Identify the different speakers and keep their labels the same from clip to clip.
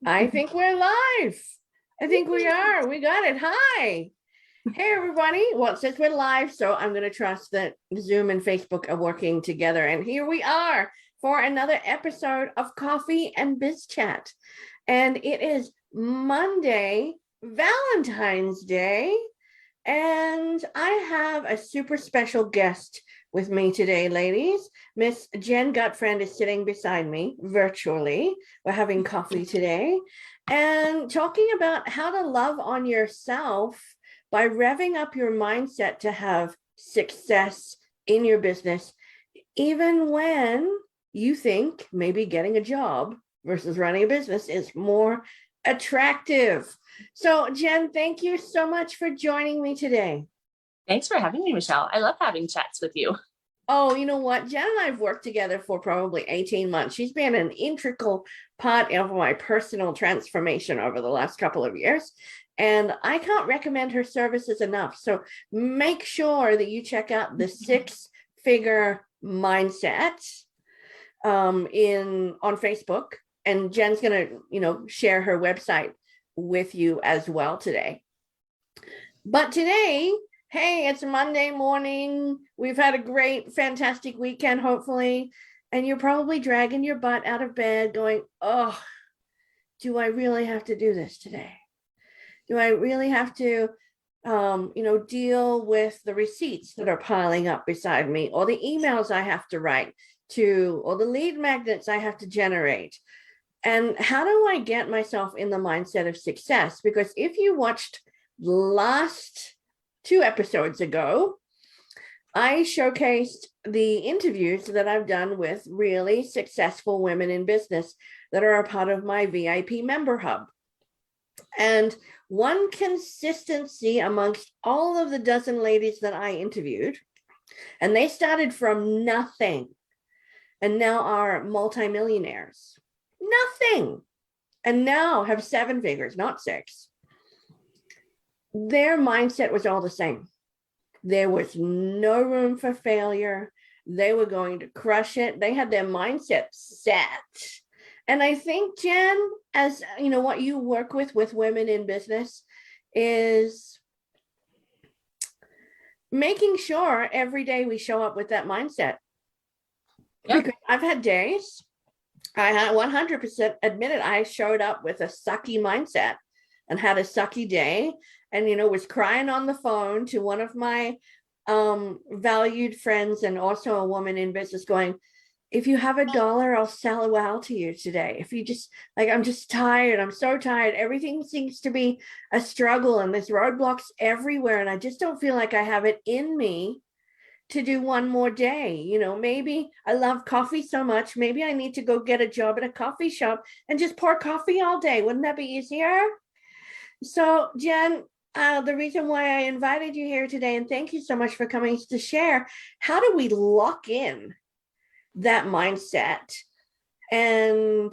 Speaker 1: I think we're live. I think we are. We got it. Hi. Hey, everybody. Well, since we're live, so I'm going to trust that Zoom and Facebook are working together. And here we are for another episode of Coffee and Bizchat. And it is Monday, Valentine's Day. And I have a super special guest with me today, ladies. Miss Jen Gutfriend is sitting beside me virtually. We're having coffee today and talking about how to love on yourself by revving up your mindset to have success in your business, even when you think maybe getting a job versus running a business is more attractive. So, Jen, thank you so much for joining me today.
Speaker 2: Thanks for having me, Michelle. I love having chats with you.
Speaker 1: Oh, you know what? Jen and I have worked together for probably 18 months. She's been an integral part of my personal transformation over the last couple of years. And I can't recommend her services enough. So make sure that you check out the Six-Figure Mindset on Facebook. And Jen's going to, share her website with you as well today. But today, hey, it's Monday morning. We've had a great, fantastic weekend, hopefully. And you're probably dragging your butt out of bed going, oh, do I really have to do this today? Do I really have to, deal with the receipts that are piling up beside me, or the emails I have to write to, or the lead magnets I have to generate? And how do I get myself in the mindset of success? Because if you watched last 2 episodes ago, I showcased the interviews that I've done with really successful women in business that are a part of my VIP member hub. And one consistency amongst all of the dozen ladies that I interviewed, and they started from nothing and now are multimillionaires. Nothing. And now have 7 figures, not 6. Their mindset was all the same. There was no room for failure. They were going to crush it. They had their mindset set. And I think, Jen, as you know, what you work with women in business is making sure every day we show up with that mindset. Yep. Because I've had days, I 100% admit it, I showed up with a sucky mindset and had a sucky day, and was crying on the phone to one of my valued friends and also a woman in business going, if you have $1, I'll sell a wow to you today. If you just I'm just tired. I'm so tired. Everything seems to be a struggle and there's roadblocks everywhere. And I just don't feel like I have it in me to do one more day. Maybe I love coffee so much. Maybe I need to go get a job at a coffee shop and just pour coffee all day. Wouldn't that be easier? So, Jen, the reason why I invited you here today, and thank you so much for coming to share, how do we lock in that mindset? And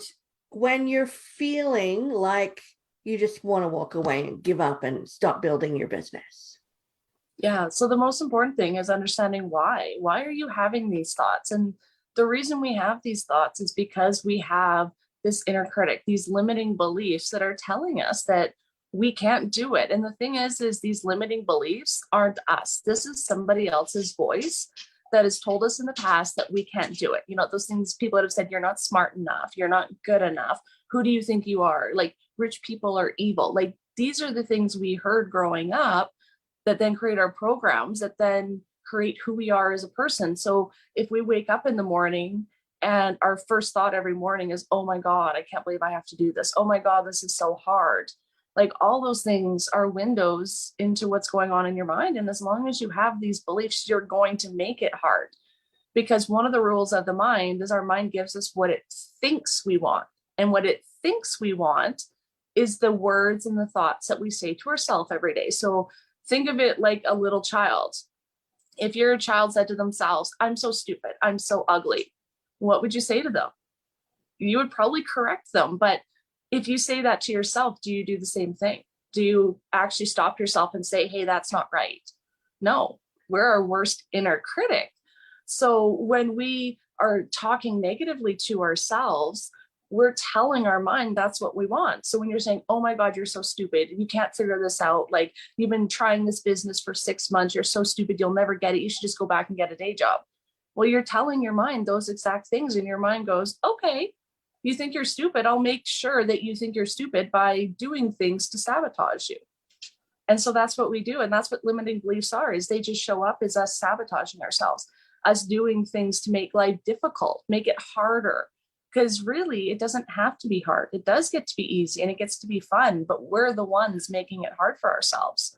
Speaker 1: when you're feeling like you just want to walk away and give up and stop building your business.
Speaker 2: Yeah. So the most important thing is understanding why. Why are you having these thoughts? And the reason we have these thoughts is because we have this inner critic, these limiting beliefs that are telling us that we can't do it. And the thing is these limiting beliefs aren't us. This is somebody else's voice that has told us in the past that we can't do it. Those things people that have said, you're not smart enough, you're not good enough. Who do you think you are? Like, rich people are evil. Like, these are the things we heard growing up that then create our programs that then create who we are as a person. So if we wake up in the morning and our first thought every morning is, oh my God, I can't believe I have to do this. Oh my God, this is so hard. Like, all those things are windows into what's going on in your mind. And as long as you have these beliefs, you're going to make it hard. Because one of the rules of the mind is our mind gives us what it thinks we want. And what it thinks we want is the words and the thoughts that we say to ourselves every day. So think of it like a little child. If your child said to themselves, I'm so stupid, I'm so ugly, what would you say to them? You would probably correct them. But if you say that to yourself, do you do the same thing? Do you actually stop yourself and say, hey, that's not right? No, we're our worst inner critic. So when we are talking negatively to ourselves, we're telling our mind that's what we want. So when you're saying, oh my God, you're so stupid, you can't figure this out. Like, you've been trying this business for 6 months. You're so stupid. You'll never get it. You should just go back and get a day job. Well, you're telling your mind those exact things, and your mind goes, okay, you think you're stupid. I'll make sure that you think you're stupid by doing things to sabotage you. And so that's what we do. And that's what limiting beliefs are, is they just show up as us sabotaging ourselves, us doing things to make life difficult, make it harder. Because really, it doesn't have to be hard. It does get to be easy and it gets to be fun, but we're the ones making it hard for ourselves.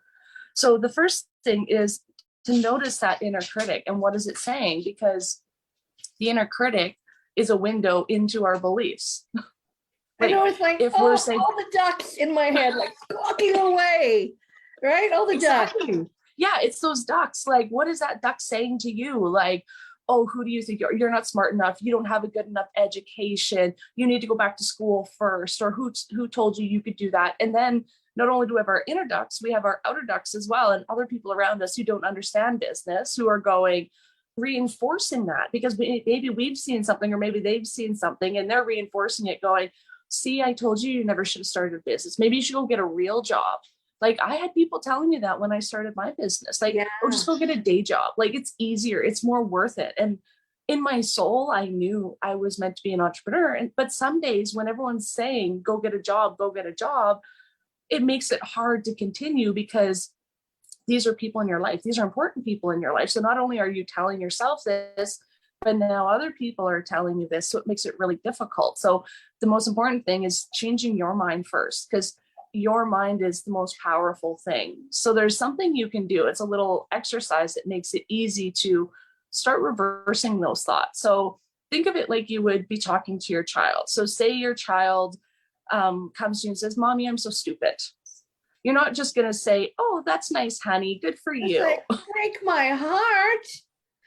Speaker 2: So the first thing is to notice that inner critic and what is it saying? Because the inner critic is a window into our beliefs.
Speaker 1: I know, it's like, if we're saying all the ducks in my head, like squawking away, right? All the ducks.
Speaker 2: Yeah, it's those ducks. Like, what is that duck saying to you? Like, oh, who do you think you're? You're not smart enough. You don't have a good enough education. You need to go back to school first. Or who told you you could do that? And then not only do we have our inner ducks, we have our outer ducks as well, and other people around us who don't understand business, who are going, reinforcing that, because maybe we've seen something, or maybe they've seen something, and they're reinforcing it, going, see, I told you never should have started a business. Maybe you should go get a real job. Like, I had people telling me that when I started my business, like, oh, just go get a day job. Like, it's easier. It's more worth it. And in my soul, I knew I was meant to be an entrepreneur. But some days when everyone's saying, go get a job, it makes it hard to continue, because these are people in your life. These are important people in your life. So not only are you telling yourself this, but now other people are telling you this. So it makes it really difficult. So the most important thing is changing your mind first, because your mind is the most powerful thing. So there's something you can do. It's a little exercise that makes it easy to start reversing those thoughts. So think of it like you would be talking to your child. So say your child comes to you and says, Mommy, I'm so stupid. You're not just going to say, oh, that's nice, honey. Good for you.
Speaker 1: Like, break my heart.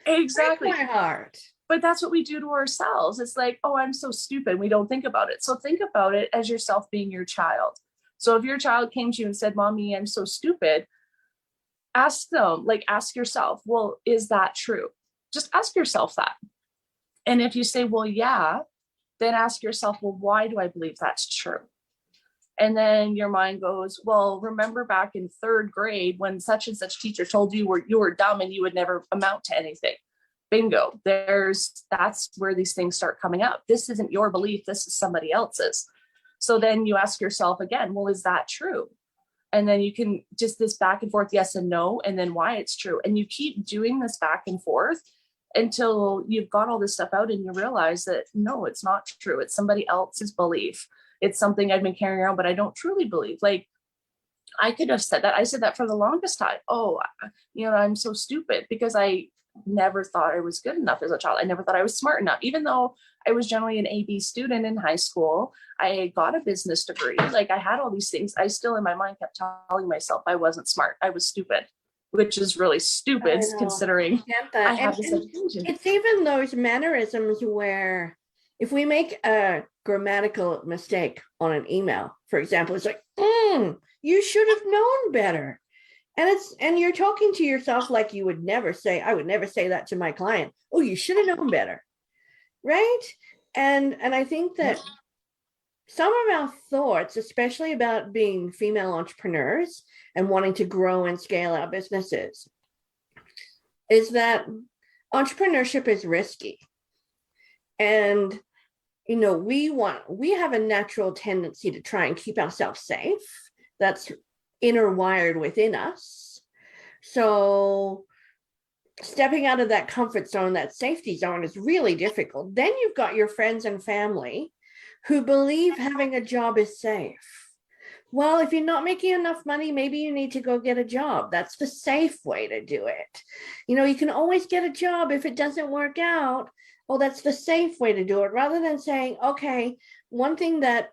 Speaker 2: Exactly.
Speaker 1: Break my heart.
Speaker 2: But that's what we do to ourselves. It's like, oh, I'm so stupid. We don't think about it. So think about it as yourself being your child. So if your child came to you and said, Mommy, I'm so stupid, ask them, like, ask yourself, well, is that true? Just ask yourself that. And if you say, well, yeah, then ask yourself, well, why do I believe that's true? And then your mind goes, well, remember back in 3rd grade when such and such teacher told you were dumb and you would never amount to anything. Bingo. That's where these things start coming up. This isn't your belief. This is somebody else's. So then you ask yourself again, well, is that true? And then you can just this back and forth, yes and no, and then why it's true. And you keep doing this back and forth until you've got all this stuff out and you realize that, no, it's not true. It's somebody else's belief. It's something I've been carrying around, but I don't truly believe. Like, I could have said that. I said that for the longest time. Oh, I'm so stupid, because I never thought I was good enough as a child. I never thought I was smart enough, even though I was generally an AB student in high school. I got a business degree. Like, I had all these things. I still in my mind kept telling myself I wasn't smart. I was stupid, which is really stupid considering I have this education.
Speaker 1: It's even those mannerisms where if we make a grammatical mistake on an email, for example, it's like, you should have known better. And you're talking to yourself like you would never say, I would never say that to my client. Oh, you should have known better. Right. And I think that some of our thoughts, especially about being female entrepreneurs and wanting to grow and scale our businesses, is that entrepreneurship is risky. And, we have a natural tendency to try and keep ourselves safe. That's inner wired within us. So stepping out of that comfort zone, that safety zone, is really difficult. Then you've got your friends and family who believe having a job is safe. Well, if you're not making enough money, maybe you need to go get a job. That's the safe way to do it. You can always get a job if it doesn't work out. Well, that's the safe way to do it, rather than saying, okay, one thing that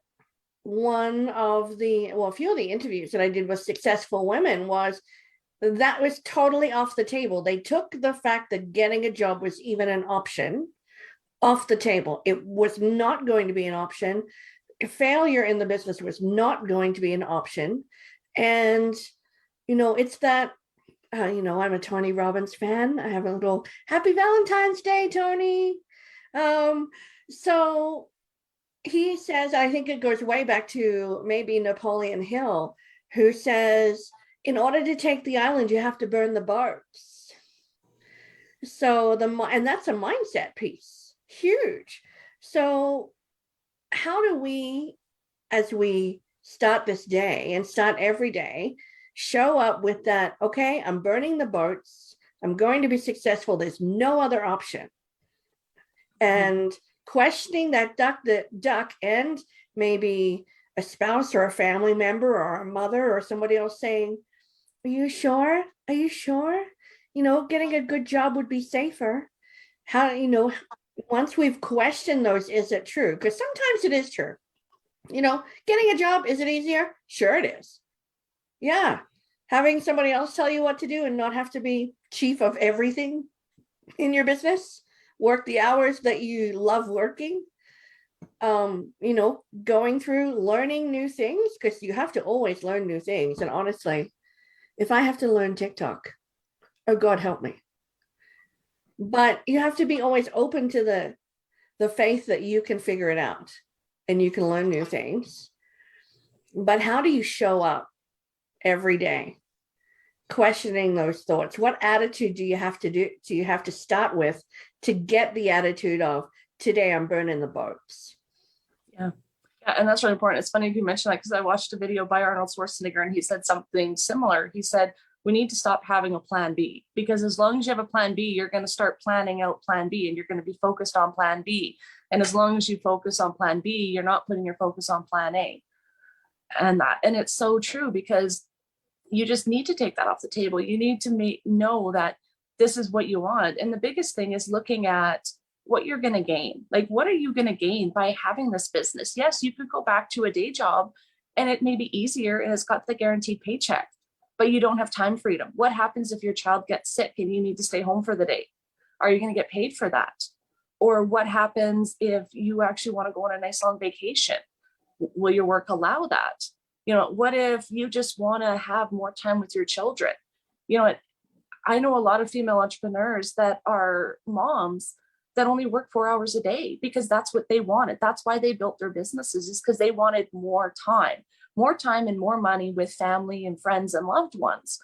Speaker 1: a few of the interviews that I did with successful women was totally off the table. They took the fact that getting a job was even an option off the table. It was not going to be an option. Failure in the business was not going to be an option. And, it's that, I'm a Tony Robbins fan. I have a little happy Valentine's Day, Tony. So he says, I think it goes way back to maybe Napoleon Hill, who says, in order to take the island, you have to burn the boats. So and that's a mindset piece, huge. So how do we, as we start this day and start every day, show up with that, okay, I'm burning the boats, I'm going to be successful, there's no other option. And questioning that duck and maybe a spouse or a family member or a mother or somebody else saying, are you sure? Are you sure? Getting a good job would be safer. How, once we've questioned those, is it true? Because sometimes it is true. Getting a job, is it easier? Sure it is. Yeah. Having somebody else tell you what to do and not have to be chief of everything in your business, work the hours that you love working, going through learning new things, because you have to always learn new things. And honestly, if I have to learn TikTok, oh God help me. But you have to be always open to the faith that you can figure it out and you can learn new things. But how do you show up every day questioning those thoughts? What attitude do you have to start with to get the attitude of, today I'm burning the boats?
Speaker 2: Yeah. Yeah, and that's really important. It's funny you mentioned that, because I watched a video by Arnold Schwarzenegger and he said something similar. He said, we need to stop having a plan B, because as long as you have a plan B, you're going to start planning out plan B and you're going to be focused on plan B. And as long as you focus on plan B, you're not putting your focus on plan A. And it's so true, because you just need to take that off the table. You need to know that this is what you want. And the biggest thing is looking at what you're going to gain. Like, what are you going to gain by having this business? Yes, you could go back to a day job and it may be easier and it's got the guaranteed paycheck, but you don't have time freedom. What happens if your child gets sick and you need to stay home for the day? Are you going to get paid for that? Or what happens if you actually want to go on a nice long vacation? Will your work allow that? What if you just want to have more time with your children? I know a lot of female entrepreneurs that are moms that only work 4 hours a day because that's what they wanted. That's why they built their businesses, is because they wanted more time and more money with family and friends and loved ones.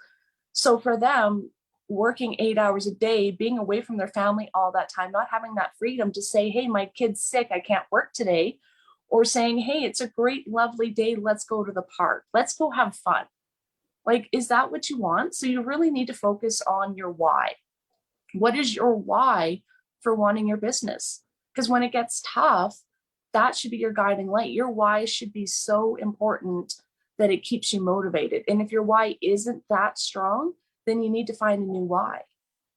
Speaker 2: So for them, working 8 hours a day, being away from their family all that time, not having that freedom to say, hey, my kid's sick, I can't work today. Or saying, hey, it's a great, lovely day, let's go to the park, let's go have fun. Like, is that what you want? So you really need to focus on your why. What is your why for wanting your business? Because when it gets tough, that should be your guiding light. Your why should be so important that it keeps you motivated. And if your why isn't that strong, then you need to find a new why.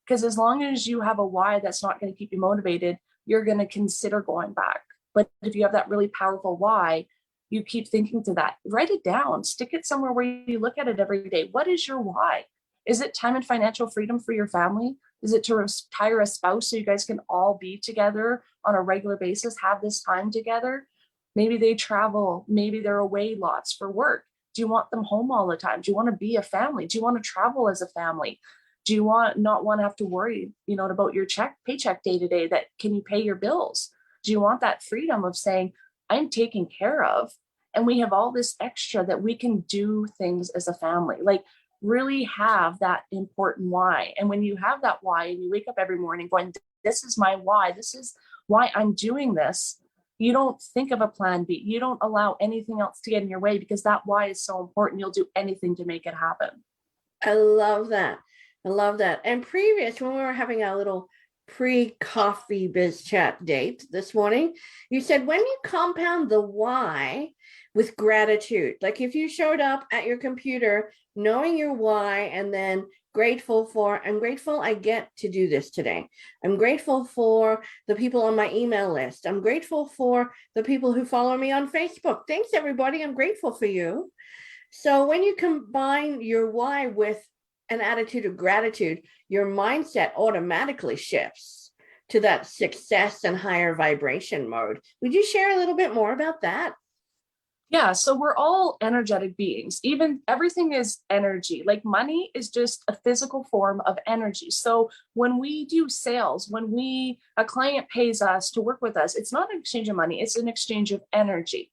Speaker 2: Because as long as you have a why that's not going to keep you motivated, you're going to consider going back. But if you have that really powerful why, you keep thinking to that. Write it down, stick it somewhere where you look at it every day. What is your why? Is it time and financial freedom for your family? Is it to retire a spouse so you guys can all be together on a regular basis, have this time together? Maybe they travel, maybe they're away lots for work. Do you want them home all the time? Do you want to be a family? Do you want to travel as a family? Do you not want to have to worry, about your paycheck day to day, that can you pay your bills? Do you want that freedom of saying, I'm taken care of, and we have all this extra that we can do things as a family? Like, really have that important why. And when you have that why and you wake up every morning going, this is my why, this is why I'm doing this, you don't think of a plan B. You don't allow anything else to get in your way, because that why is so important. You'll do anything to make it happen.
Speaker 1: I love that. And previous, when we were having our little pre-Coffee Bizchat date this morning, you said when you compound the why with gratitude, like if you showed up at your computer knowing your why and then I'm grateful I get to do this today. I'm grateful for the people on my email list. I'm grateful for the people who follow me on Facebook. Thanks, everybody. I'm grateful for you. So when you combine your why with an attitude of gratitude, your mindset automatically shifts to that success and higher vibration mode. Would you share a little bit more about that?
Speaker 2: Yeah, so we're all energetic beings. Even everything is energy. Like money is just a physical form of energy. So when we do sales, when a client pays us to work with us, it's not an exchange of money, it's an exchange of energy.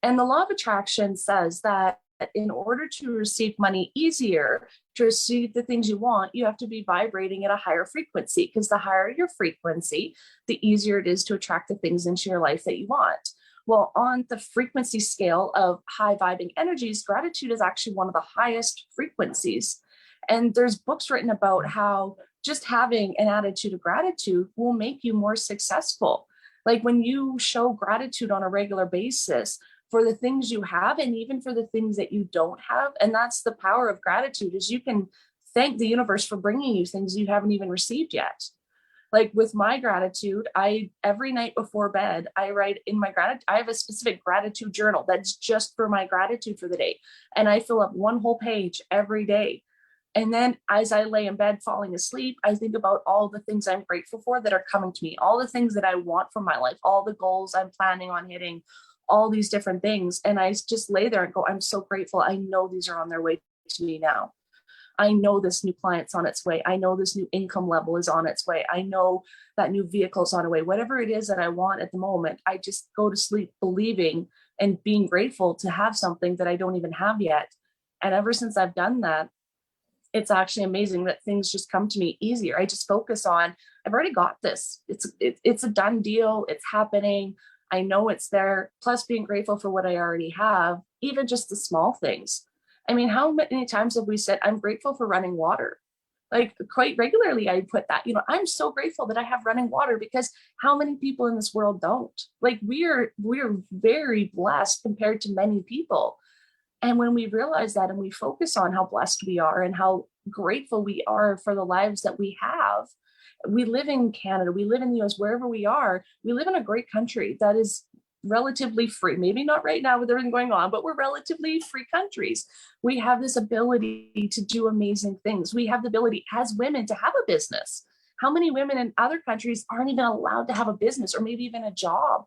Speaker 2: And the law of attraction says that in order to receive money easier, to receive the things you want, you have to be vibrating at a higher frequency, because the higher your frequency, the easier it is to attract the things into your life that you want. Well, on the frequency scale of high vibing energies, gratitude is actually one of the highest frequencies. And there's books written about how just having an attitude of gratitude will make you more successful. Like when you show gratitude on a regular basis for the things you have and even for the things that you don't have. And that's the power of gratitude, is you can thank the universe for bringing you things you haven't even received yet. Like with my gratitude, every night before bed, I write in my gratitude. I have a specific gratitude journal that's just for my gratitude for the day. And I fill up one whole page every day. And then as I lay in bed falling asleep, I think about all the things I'm grateful for that are coming to me, all the things that I want from my life, all the goals I'm planning on hitting, all these different things. And I just lay there and go, I'm so grateful. I know these are on their way to me now. I know this new client's on its way. I know this new income level is on its way. I know that new vehicle's on the way. Whatever it is that I want at the moment, I just go to sleep believing and being grateful to have something that I don't even have yet. And ever since I've done that, it's actually amazing that things just come to me easier. I just focus on, I've already got this. It's a done deal. It's happening. I know it's there. Plus being grateful for what I already have, even just the small things. I mean, how many times have we said, I'm grateful for running water? Like quite regularly, I put that, I'm so grateful that I have running water, because how many people in this world don't? Like we're very blessed compared to many people. And when we realize that and we focus on how blessed we are and how grateful we are for the lives that we have, we live in Canada, we live in the US, wherever we are, we live in a great country that is relatively free. Maybe not right now with everything going on, but we're relatively free countries. We have this ability to do amazing things. We have the ability as women to have a business. How many women in other countries aren't even allowed to have a business or maybe even a job?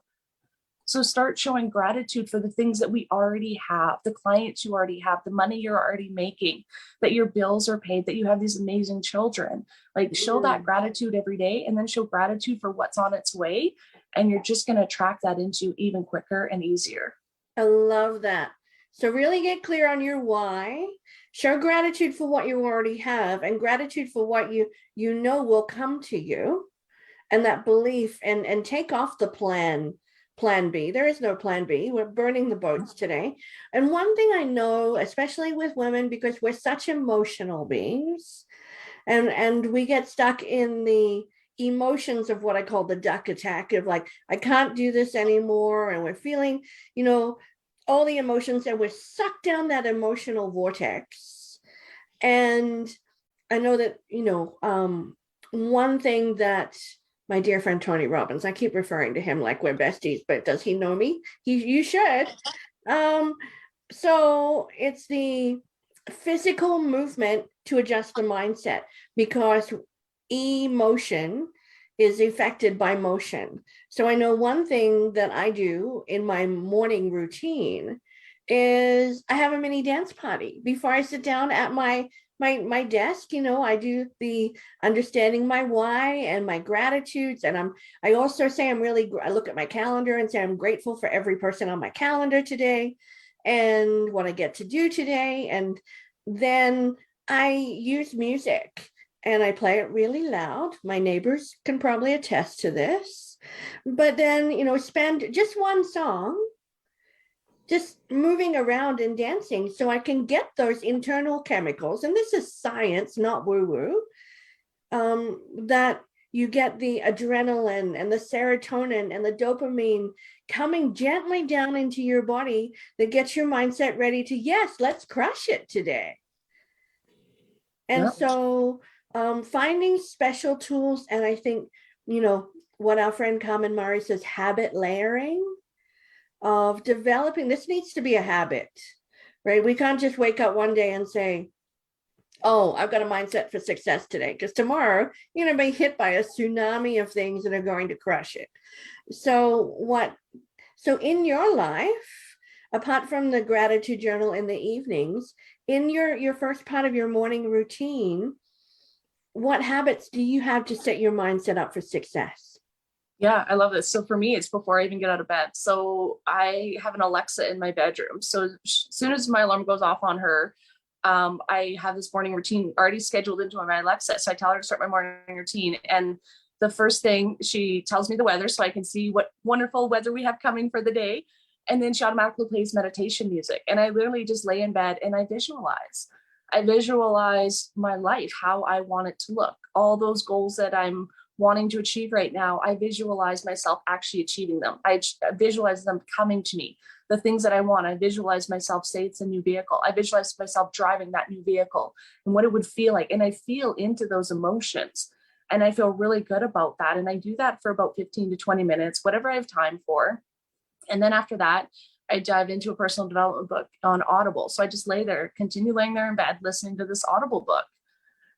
Speaker 2: So start showing gratitude for the things that we already have, the clients you already have, the money you're already making, that your bills are paid, that you have these amazing children. Like show that gratitude every day, and then show gratitude for what's on its way. And you're just going to attract that into you even quicker and easier.
Speaker 1: I love that. So really get clear on your why. Show gratitude for what you already have, and gratitude for what you know will come to you, and that belief, and take off the plan B. There is no plan B. We're burning the boats today. And one thing I know, especially with women, because we're such emotional beings, and we get stuck in the emotions of what I call the duck attack of like, I can't do this anymore. And we're feeling, all the emotions, and we're sucked down that emotional vortex. And I know that, one thing that my dear friend Tony Robbins, I keep referring to him like we're besties, but does he know me? You should. So it's the physical movement to adjust the mindset, because emotion is affected by motion. So I know one thing that I do in my morning routine is I have a mini dance party before I sit down at my desk. I do the understanding my why and my gratitudes. And I also say I look at my calendar and say I'm grateful for every person on my calendar today and what I get to do today. And then I use music and I play it really loud. My neighbors can probably attest to this. But then, spend just one song just moving around and dancing so I can get those internal chemicals. And this is science, not woo-woo, that you get the adrenaline and the serotonin and the dopamine coming gently down into your body that gets your mindset ready to, yes, let's crush it today. And yep. So finding special tools, and I think, what our friend Carmen Murray says, habit layering, of developing. This needs to be a habit, right? We can't just wake up one day and say, oh, I've got a mindset for success today, because tomorrow you're going to be hit by a tsunami of things that are going to crush it. So in your life, apart from the gratitude journal in the evenings, in your first part of your morning routine, what habits do you have to set your mindset up for success?
Speaker 2: Yeah, I love this. So for me, it's before I even get out of bed. So I have an Alexa in my bedroom. So as soon as my alarm goes off on her, I have this morning routine already scheduled into my Alexa. So I tell her to start my morning routine. And the first thing, she tells me the weather so I can see what wonderful weather we have coming for the day. And then she automatically plays meditation music. And I literally just lay in bed and I visualize. I visualize my life, how I want it to look, all those goals that I'm wanting to achieve right now. I visualize myself actually achieving them. I visualize them coming to me. The things that I want, I visualize myself, say it's a new vehicle. I visualize myself driving that new vehicle and what it would feel like. And I feel into those emotions and I feel really good about that. And I do that for about 15 to 20 minutes, whatever I have time for. And then after that, I dive into a personal development book on Audible. So I just lay there, continue laying there in bed, listening to this Audible book.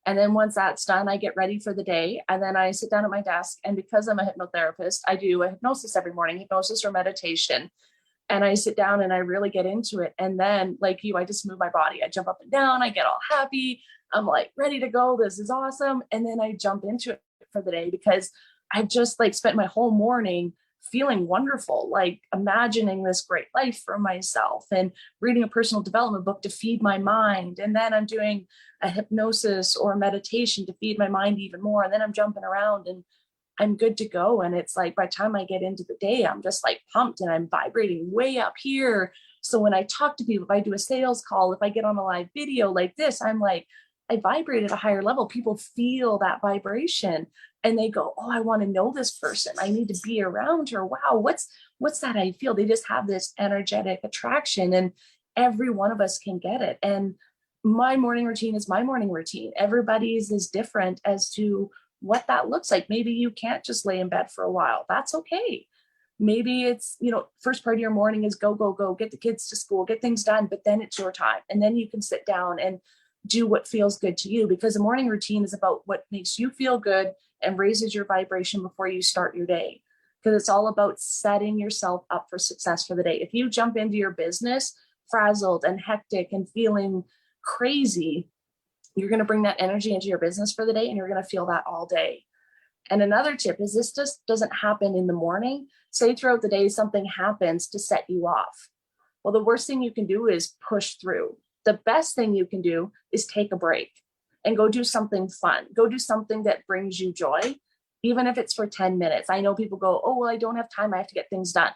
Speaker 2: And then once that's done, I get ready for the day. And then I sit down at my desk. And because I'm a hypnotherapist, I do a hypnosis every morning, hypnosis or meditation. And I sit down and I really get into it. And then like you, I just move my body. I jump up and down. I get all happy. I'm like ready to go. This is awesome. And then I jump into it for the day because I've just like spent my whole morning feeling wonderful, like imagining this great life for myself and reading a personal development book to feed my mind. And then I'm doing a hypnosis or meditation to feed my mind even more. And then I'm jumping around and I'm good to go. And it's like, by the time I get into the day, I'm just like pumped and I'm vibrating way up here. So when I talk to people, if I do a sales call, if I get on a live video like this, I'm like, I vibrate at a higher level. People feel that vibration and they go, oh, I want to know this person. I need to be around her. Wow, what's that I feel? They just have this energetic attraction and every one of us can get it. And my morning routine is my morning routine. Everybody's is different as to what that looks like. Maybe you can't just lay in bed for a while. That's okay. Maybe it's, first part of your morning is go, go, go, get the kids to school, get things done, but then it's your time. And then you can sit down and do what feels good to you, because a morning routine is about what makes you feel good and raises your vibration before you start your day. Because it's all about setting yourself up for success for the day. If you jump into your business frazzled and hectic and feeling crazy, you're going to bring that energy into your business for the day and you're going to feel that all day. And another tip is this just doesn't happen in the morning. Say throughout the day, something happens to set you off. Well, the worst thing you can do is push through. The best thing you can do is take a break and go do something fun. Go do something that brings you joy, even if it's for 10 minutes. I know people go, oh, well, I don't have time. I have to get things done.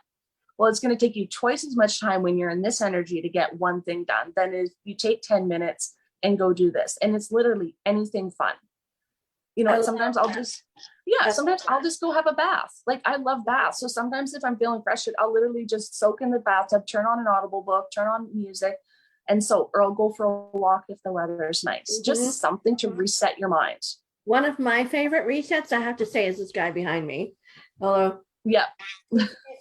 Speaker 2: Well, it's going to take you twice as much time when you're in this energy to get one thing done than if you take 10 minutes and go do this. And it's literally anything fun. Sometimes I'll just go have a bath. Like I love baths. So sometimes if I'm feeling pressured, I'll literally just soak in the bathtub, turn on an Audible book, turn on music. And so, or I'll go for a walk if the weather is nice, just something to reset your mind.
Speaker 1: One of my favorite resets, I have to say, is this guy behind me. Although,
Speaker 2: yeah,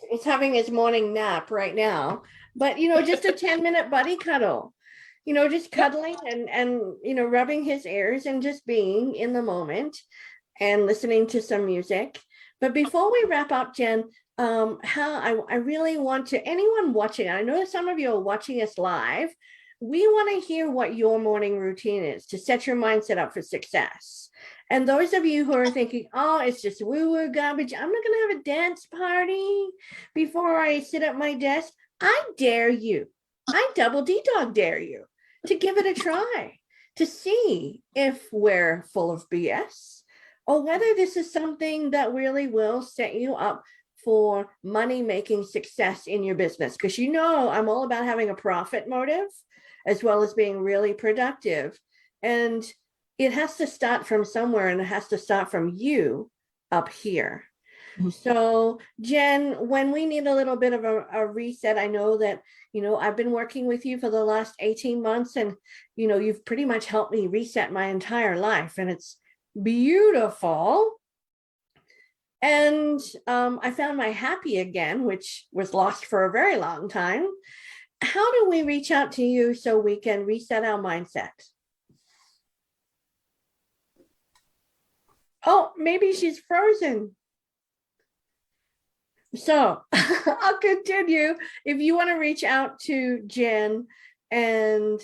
Speaker 1: he's having his morning nap right now, but just a 10-minute buddy cuddle, just cuddling and rubbing his ears and just being in the moment and listening to some music. But before we wrap up, Jen, I really want to, anyone watching, I know some of you are watching us live. We want to hear what your morning routine is to set your mindset up for success. And those of you who are thinking, oh, it's just woo-woo garbage, I'm not going to have a dance party before I sit at my desk. I dare you. I double D-dog dare you to give it a try, to see if we're full of BS or whether this is something that really will set you up for money-making success in your business. Because I'm all about having a profit motive as well as being really productive. And it has to start from somewhere, and it has to start from you up here. Mm-hmm. So Jen, when we need a little bit of a reset, I know that, I've been working with you for the last 18 months and, you've pretty much helped me reset my entire life, and it's beautiful. And I found my happy again, which was lost for a very long time. How do we reach out to you so we can reset our mindset? Oh, maybe she's frozen. So I'll continue. If you want to reach out to Jen and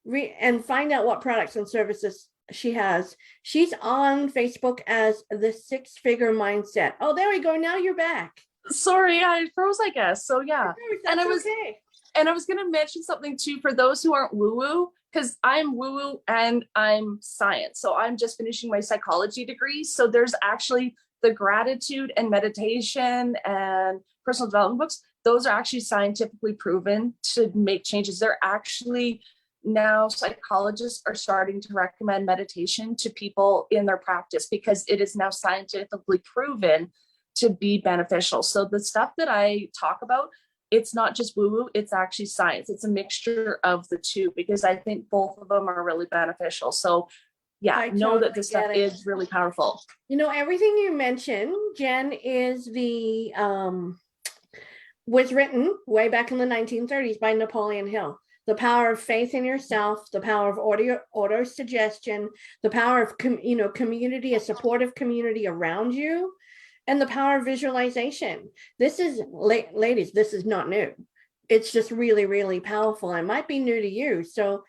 Speaker 1: and find out what products and services she has, she's on Facebook as the Six Figure Mindset. Oh, there we go. Now you're back.
Speaker 2: Sorry, I froze, I guess. So yeah.
Speaker 1: That's
Speaker 2: And
Speaker 1: okay.
Speaker 2: I was going to mention something too for those who aren't woo-woo, because I'm woo-woo and I'm science. So I'm just finishing my psychology degree. So there's actually the gratitude and meditation and personal development books. Those are actually scientifically proven to make changes. They're actually now psychologists are starting to recommend meditation to people in their practice because it is now scientifically proven to be beneficial. So the stuff that I talk about, it's not just woo-woo, it's actually science. It's a mixture of the two because I think both of them are really beneficial. So yeah, I know that this stuff is really powerful.
Speaker 1: You know, everything you mentioned, Jen, is the was written way back in the 1930s by Napoleon Hill. The power of faith in yourself, the power of auto suggestion, the power of community, a supportive community around you, and the power of visualization. This is, ladies, this is not new. It's just really, really powerful. It might be new to you. So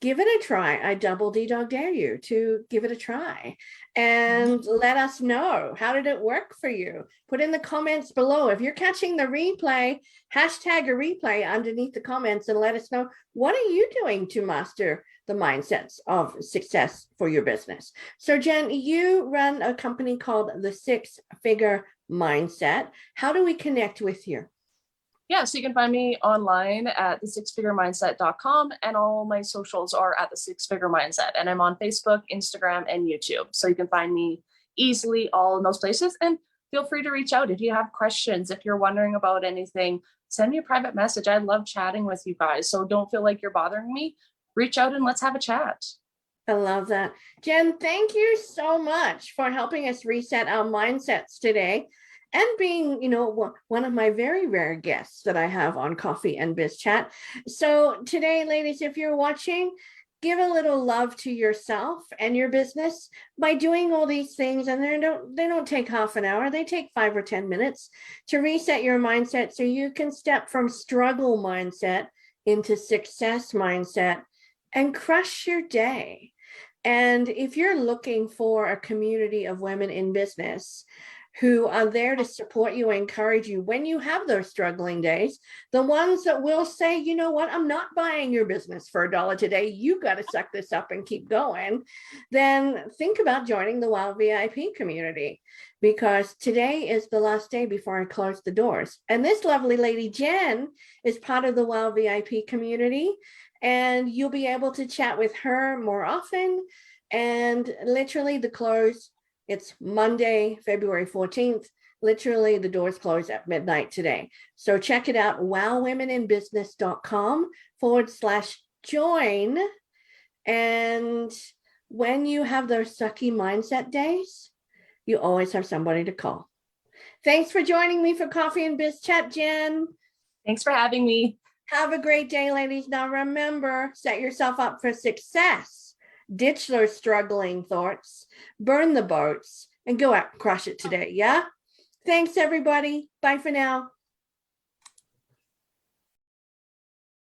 Speaker 1: give it a try. I double D-dog dare you to give it a try and let us know. How did it work for you? Put in the comments below. If you're catching the replay, hashtag a replay underneath the comments and let us know, what are you doing to master the mindsets of success for your business? So Jen, you run a company called the Six Figure Mindset. How do we connect with you?
Speaker 2: Yeah, so you can find me online at the6figuremindset.com, and all my socials are at the Six Figure Mindset. And I'm on Facebook, Instagram, and YouTube. So you can find me easily all in those places. And feel free to reach out if you have questions. If you're wondering about anything, send me a private message. I love chatting with you guys. So don't feel like you're bothering me. Reach out and let's have a chat.
Speaker 1: I love that. Jen, thank you so much for helping us reset our mindsets today and being, one of my very rare guests that I have on Coffee and Bizchat. So today, ladies, if you're watching, give a little love to yourself and your business by doing all these things. And they don't take half an hour. They take 5 or 10 minutes to reset your mindset so you can step from struggle mindset into success mindset and crush your day. And if you're looking for a community of women in business who are there to support you, encourage you when you have those struggling days, the ones that will say, you know what, I'm not buying your business for $1 today. You got to suck this up and keep going. Then think about joining the WOW VIP community, because today is the last day before I close the doors. And this lovely lady, Jen, is part of the WOW VIP community, and you'll be able to chat with her more often. And literally the close, it's Monday, February 14th. Literally, the doors close at midnight today. So check it out, wowwomeninbusiness.com/join. And when you have those sucky mindset days, you always have somebody to call. Thanks for joining me for Coffee and Bizchat, Jen.
Speaker 2: Thanks for having me.
Speaker 1: Have a great day, ladies. Now remember, set yourself up for success. Ditch those struggling thoughts, burn the boats, and go out and crush it today, yeah? Thanks, everybody. Bye for now.